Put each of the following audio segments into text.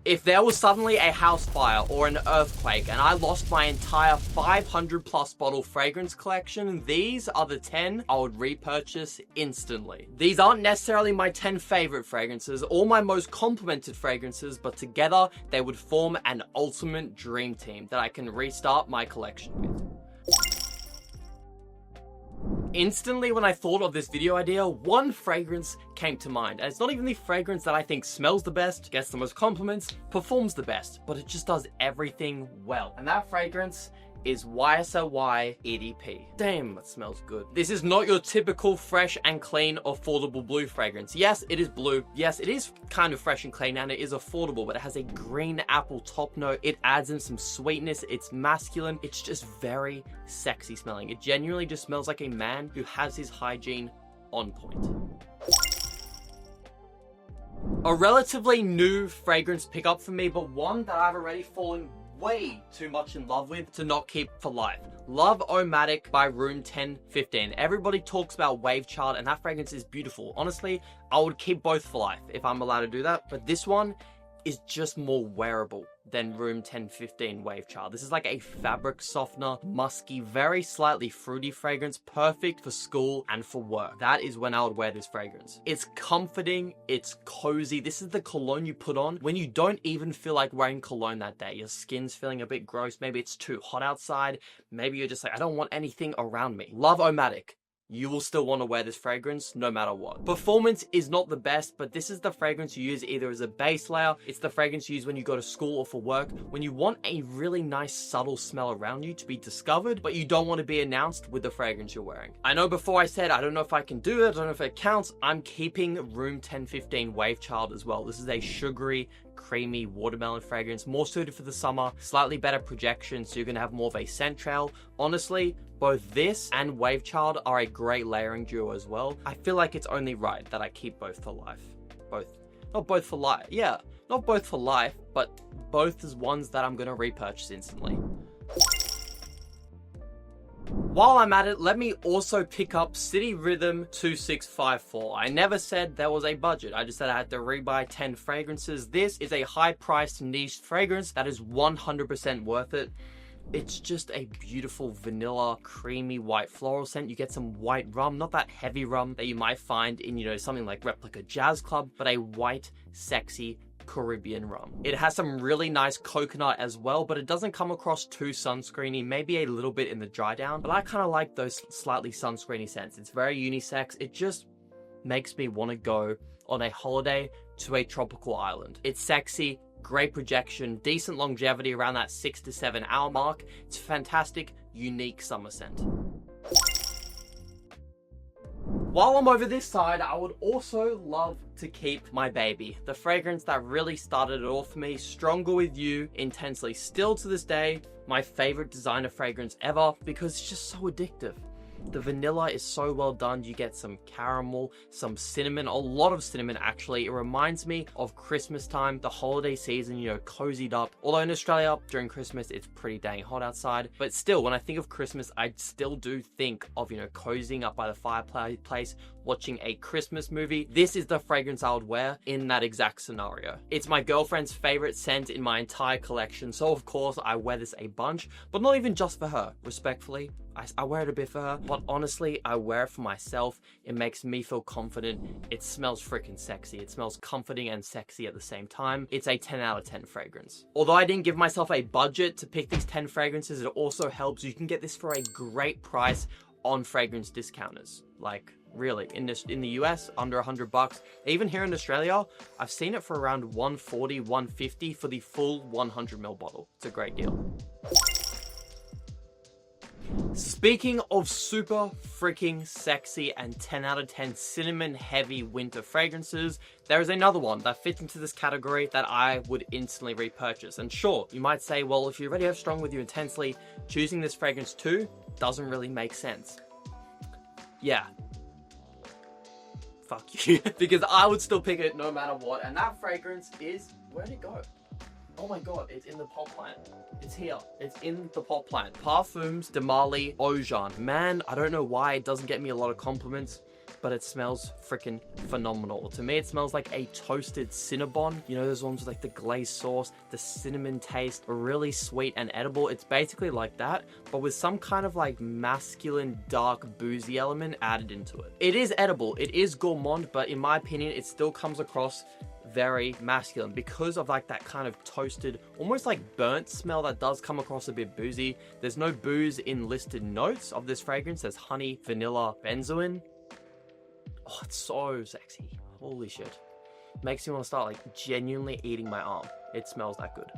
If there was suddenly a house fire or an earthquake and I lost my entire 500 plus bottle fragrance collection, these are the 10 I would repurchase instantly. These aren't necessarily my 10 favorite fragrances or my most complimented fragrances, but together they would form an ultimate dream team that I can restart my collection with. Instantly, when I thought of this video idea, one fragrance came to mind. And it's not even the fragrance that I think smells the best, gets the most compliments, performs the best, but it just does everything well. And that fragrance is SWY EDP. Damn, it smells good. This is not your typical fresh and clean, affordable blue fragrance. Yes, it is blue. Yes, it is kind of fresh and clean and it is affordable, but it has a green apple top note. It adds in some sweetness. It's masculine. It's just very sexy smelling. It genuinely just smells like a man who has his hygiene on point. A relatively new fragrance pickup for me, but one that I've already fallen way too much in love with to not keep for life. Love-O-Matic by Room 1015. Everybody talks about Wave Child and that fragrance is beautiful. Honestly, I would keep both for life if I'm allowed to do that, but this one is just more wearable than Room 1015 Wave Child. This is like a fabric softener, musky, very slightly fruity fragrance, perfect for school and for work. That is when I would wear this fragrance. It's comforting, it's cozy. This is the cologne you put on when you don't even feel like wearing cologne that day. Your skin's feeling a bit gross, maybe it's too hot outside, maybe you're just like, I don't want anything around me. Love-O-Matic. You will still want to wear this fragrance no matter what. Performance is not the best, but this is the fragrance you use either as a base layer. It's the fragrance you use when you go to school or for work, when you want a really nice subtle smell around you to be discovered, but you don't want to be announced with the fragrance you're wearing. I know before I said, I don't know if I can do it, I don't know if it counts. I'm keeping Room 1015 Wave Child as well. This is a sugary, creamy watermelon fragrance, more suited for the summer, slightly better projection, so you're gonna have more of a scent trail. Honestly, both this and Wave Child are a great layering duo as well. I feel like it's only right that I keep both for life. Not both for life, yeah, not both for life, but both as ones that I'm gonna repurchase instantly. While I'm at it, let me also pick up City Rhythm 2654. I never said there was a budget. I just said I had to rebuy 10 fragrances. This is a high-priced niche fragrance that is 100% worth it. It's just a beautiful vanilla, creamy white floral scent. You get some white rum, not that heavy rum that you might find in, something like Replica Jazz Club, but a white, sexy Caribbean rum. It has some really nice coconut as well, but it doesn't come across too sunscreeny, maybe a little bit in the dry down, but I kind of like those slightly sunscreeny scents. It's very unisex. It just makes me want to go on a holiday to a tropical island. It's sexy, great projection, decent longevity around that 6 to 7 hour mark. It's a fantastic, unique summer scent. While I'm over this side, I would also love to keep my baby. The fragrance that really started it all for me, Stronger With You Intensely. Still to this day, my favorite designer fragrance ever because it's just so addictive. The vanilla is so well done. You get some caramel, some cinnamon, a lot of cinnamon actually. It reminds me of Christmas time, the holiday season, cozied up. Although in Australia, during Christmas, it's pretty dang hot outside. But still, when I think of Christmas, I still do think of, cozying up by the fireplace, watching a Christmas movie. This is the fragrance I would wear in that exact scenario. It's my girlfriend's favorite scent in my entire collection. So of course, I wear this a bunch, but not even just for her, respectfully. I wear it a bit for her, but honestly, I wear it for myself. It makes me feel confident. It smells freaking sexy. It smells comforting and sexy at the same time. It's a 10 out of 10 fragrance. Although I didn't give myself a budget to pick these 10 fragrances, it also helps. You can get this for a great price on fragrance discounters. Like, really, in the US, under $100. Even here in Australia, I've seen it for around $140, $150 for the full 100ml bottle. It's a great deal. Speaking of super freaking sexy and 10 out of 10 cinnamon heavy winter fragrances, there is another one that fits into this category that I would instantly repurchase. And sure, you might say, well, if you already have Strong With You Intensely, choosing this fragrance too doesn't really make sense. Yeah. Fuck you. Because I would still pick it no matter what. And that fragrance is, where'd it go? Oh my god, it's in the pot plant. It's here. It's in the pot plant. Parfums de Marly Oajan. Man, I don't know why it doesn't get me a lot of compliments, but but it smells freaking phenomenal. To me, it smells like a toasted Cinnabon. You know those ones with like the glazed sauce, the cinnamon taste, really sweet and edible. It's basically like that, but with some kind of like masculine, dark, boozy element added into it. It is edible, it is gourmand, but in my opinion, it still comes across very masculine because of like that kind of toasted, almost like burnt smell that does come across a bit boozy. There's no booze in listed notes of this fragrance. There's honey, vanilla, benzoin. Oh, it's so sexy. Holy shit. Makes me want to start like genuinely eating my arm. It smells that good.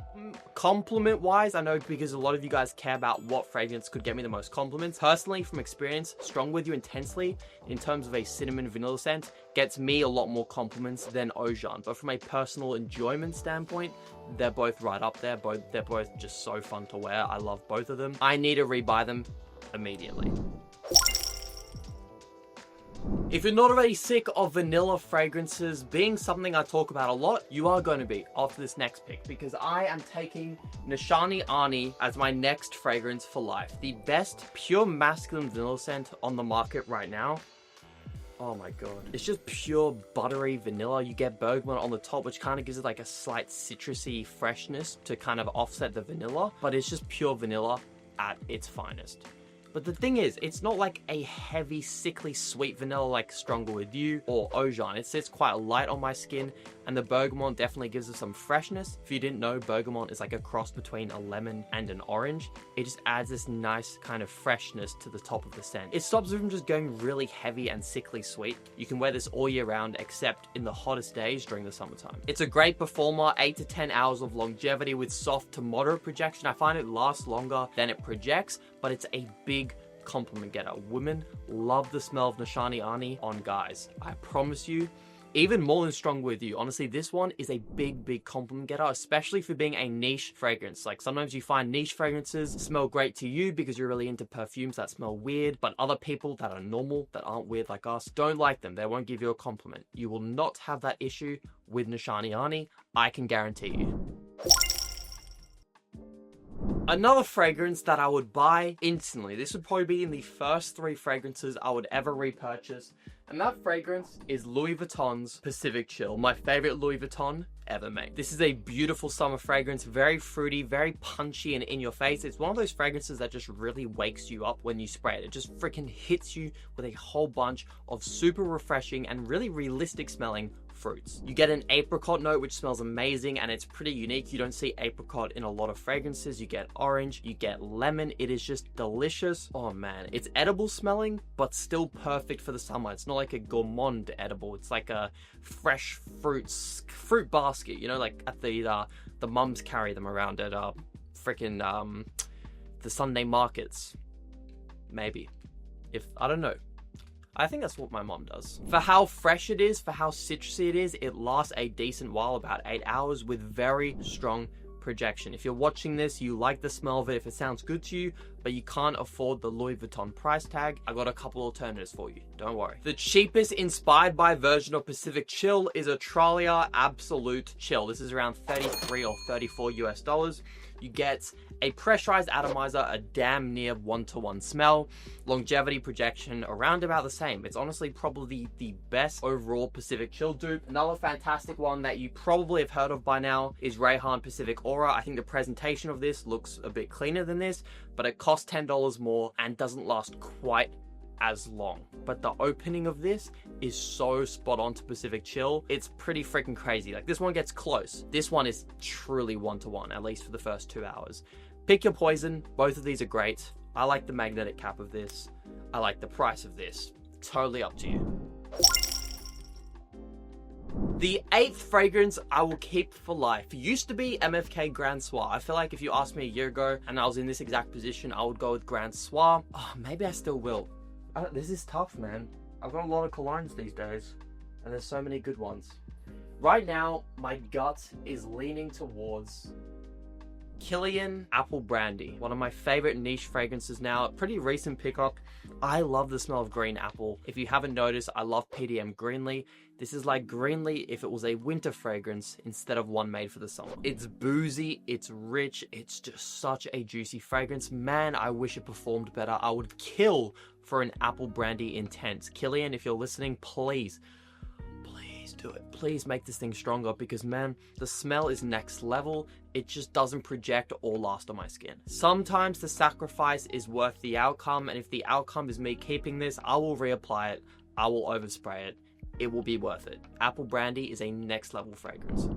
Compliment wise, I know because a lot of you guys care about what fragrance could get me the most compliments. Personally, from experience, Strong With You Intensely, in terms of a cinnamon vanilla scent, gets me a lot more compliments than Oajan. But from a personal enjoyment standpoint, they're both right up there. They're both just so fun to wear. I love both of them. I need to rebuy them immediately. If you're not already sick of vanilla fragrances being something I talk about a lot, you are going to be after this next pick, because I am taking Nishane Ani as my next fragrance for life. The best pure masculine vanilla scent on the market right now. Oh my god. It's just pure buttery vanilla. You get bergamot on the top, which kind of gives it like a slight citrusy freshness to kind of offset the vanilla, but it's just pure vanilla at its finest. But the thing is, it's not like a heavy, sickly sweet vanilla like Stronger With You or Oajan. It sits quite light on my skin, and the bergamot definitely gives it some freshness. If you didn't know, bergamot is like a cross between a lemon and an orange. It just adds this nice kind of freshness to the top of the scent. It stops it from just going really heavy and sickly sweet. You can wear this all year round, except in the hottest days during the summertime. It's a great performer, 8 to 10 hours of longevity with soft to moderate projection. I find it lasts longer than it projects, but it's a big compliment getter. Women love the smell of Nishane Ani on guys. I promise you, even more than Strong With You. Honestly, this one is a big compliment getter, especially for being a niche fragrance. Like sometimes you find niche fragrances smell great to you because you're really into perfumes that smell weird, but other people that are normal, that aren't weird like us, don't like them. They won't give you a compliment. You will not have that issue with Nishane Ani. I can guarantee you. Another fragrance that I would buy instantly. This would probably be in the first 3 fragrances I would ever repurchase. And that fragrance is Louis Vuitton's Pacific Chill, my favorite Louis Vuitton ever made. This is a beautiful summer fragrance, very fruity, very punchy and in your face. It's one of those fragrances that just really wakes you up when you spray it. It just freaking hits you with a whole bunch of super refreshing and really realistic smelling fruits. You get an apricot note, which smells amazing, and it's pretty unique. You don't see apricot in a lot of fragrances. You get orange, you get lemon. It is just delicious. Oh man, it's edible smelling, but still perfect for the summer. It's not like a gourmand edible. It's like a fresh fruit basket, you know, like at the mums carry them around at freaking the Sunday markets. Maybe. If, I don't know. I think that's what my mom does. For how fresh it is, for how citrusy it is, it lasts a decent while, about 8 hours, with very strong projection. If you're watching this, you like the smell of it, if it sounds good to you, but you can't afford the Louis Vuitton price tag, I got a couple alternatives for you. Don't worry. The cheapest inspired by version of Pacific Chill is a Tralia Absolute Chill. This is around 33 or 34 US dollars. You get a pressurized atomizer, a damn near 1-to-1 smell, longevity projection around about the same. It's honestly probably the best overall Pacific Chill dupe. Another fantastic one that you probably have heard of by now is Rayhan Pacific Aura. I think the presentation of this looks a bit cleaner than this, but it costs $10 more and doesn't last quite as long. But the opening of this is so spot on to Pacific Chill. It's pretty freaking crazy. Like this one gets close. This one is truly 1-to-1, at least for the first 2 hours. Pick your poison. Both of these are great. I like the magnetic cap of this. I like the price of this. Totally up to you. The 8th fragrance I will keep for life used to be MFK Grand Soir. I feel like if you asked me a year ago and I was in this exact position, I would go with Grand Soir. Oh, maybe I still will. This is tough, man. I've got a lot of colognes these days, and there's so many good ones. Right now, my gut is leaning towards Kilian Apple Brandy, one of my favorite niche fragrances now, a pretty recent pickup. I love the smell of green apple. If you haven't noticed, I love PDM Greenly. This is like Greenly if it was a winter fragrance instead of one made for the summer. It's boozy, it's rich, it's just such a juicy fragrance. Man, I wish it performed better. I would kill for an Apple Brandy Intense. Kilian, if you're listening, please do it. Please make this thing stronger, because man, the smell is next level. It just doesn't project or last on my skin. Sometimes the sacrifice is worth the outcome, and if the outcome is me keeping this, I will reapply it, I will overspray it. It will be worth it. Apple Brandy is a next level fragrance.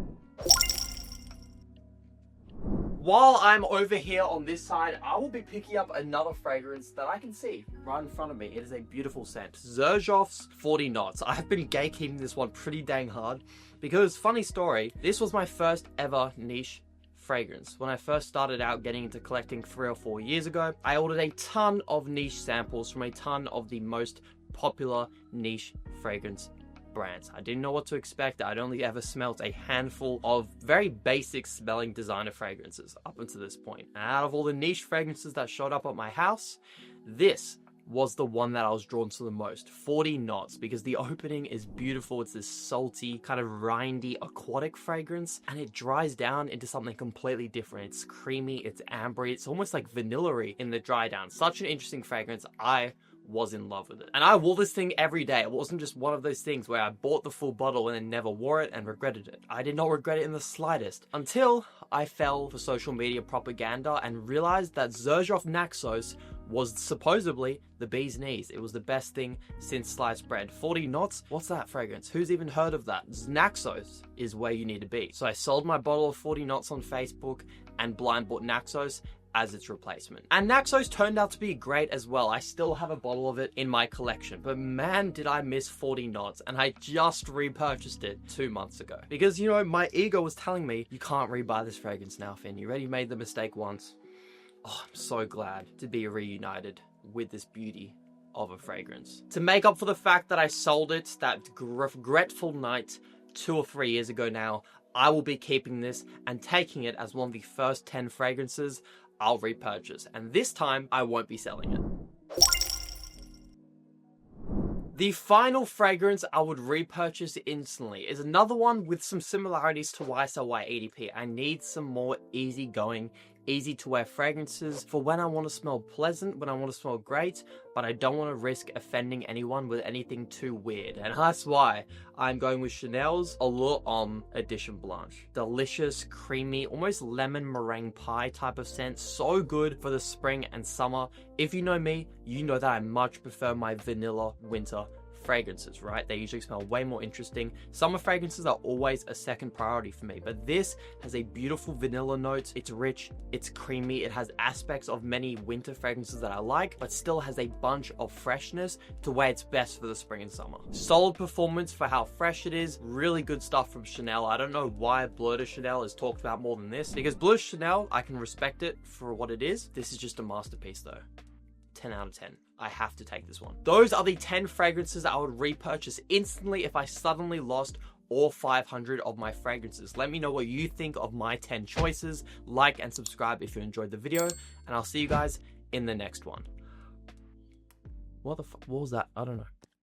While I'm over here on this side, I will be picking up another fragrance that I can see right in front of me. It is a beautiful scent. Xerjoff's 40 Knots. I've been gatekeeping this one pretty dang hard because, funny story, this was my first ever niche fragrance. When I first started out getting into collecting 3 or 4 years ago, I ordered a ton of niche samples from a ton of the most popular niche fragrance brands. I didn't know what to expect. I'd only ever smelt a handful of very basic smelling designer fragrances up until this point. And out of all the niche fragrances that showed up at my house, this was the one that I was drawn to the most. 40 Knots, because the opening is beautiful. It's this salty, kind of rindy, aquatic fragrance, and it dries down into something completely different. It's creamy, it's ambery, it's almost like vanilla-y in the dry down. Such an interesting fragrance. I was in love with it. And I wore this thing every day. It wasn't just one of those things where I bought the full bottle and then never wore it and regretted it. I did not regret it in the slightest until I fell for social media propaganda and realized that Xerjoff Naxos was supposedly the bee's knees. It was the best thing since sliced bread. 40 Knots? What's that fragrance? Who's even heard of that? Naxos is where you need to be. So I sold my bottle of 40 Knots on Facebook and blind bought Naxos as its replacement. And Naxos turned out to be great as well. I still have a bottle of it in my collection, but man, did I miss 40 Knots, and I just repurchased it 2 months ago. Because, you know, my ego was telling me, you can't rebuy this fragrance now, Finn. You already made the mistake once. Oh, I'm so glad to be reunited with this beauty of a fragrance. To make up for the fact that I sold it that regretful night 2 or 3 years ago now, I will be keeping this and taking it as one of the first 10 fragrances I'll repurchase, and this time I won't be selling it. The final fragrance I would repurchase instantly is another one with some similarities to SWY EDP. I need some more easygoing, easy to wear fragrances for when I want to smell pleasant, when I want to smell great, but I don't want to risk offending anyone with anything too weird. And that's why I'm going with Chanel's Allure Homme Edition Blanche. Delicious, creamy, almost lemon meringue pie type of scent. So good for the spring and summer. If you know me, you know that I much prefer my vanilla winter fragrances, right? They usually smell way more interesting. Summer fragrances are always a second priority for me, but this has a beautiful vanilla note. It's rich, it's creamy, it has aspects of many winter fragrances that I like, but still has a bunch of freshness to where it's best for the spring and summer. Solid performance for how fresh it is. Really good stuff from Chanel. I don't know why Bleu de Chanel is talked about more than this, because Bleu de Chanel, I can respect it for what it is. This is just a masterpiece though. 10 out of 10. I have to take this one. Those are the 10 fragrances I would repurchase instantly if I suddenly lost all 500 of my fragrances. Let me know what you think of my 10 choices. Like and subscribe if you enjoyed the video, and I'll see you guys in the next one. What was that? I don't know.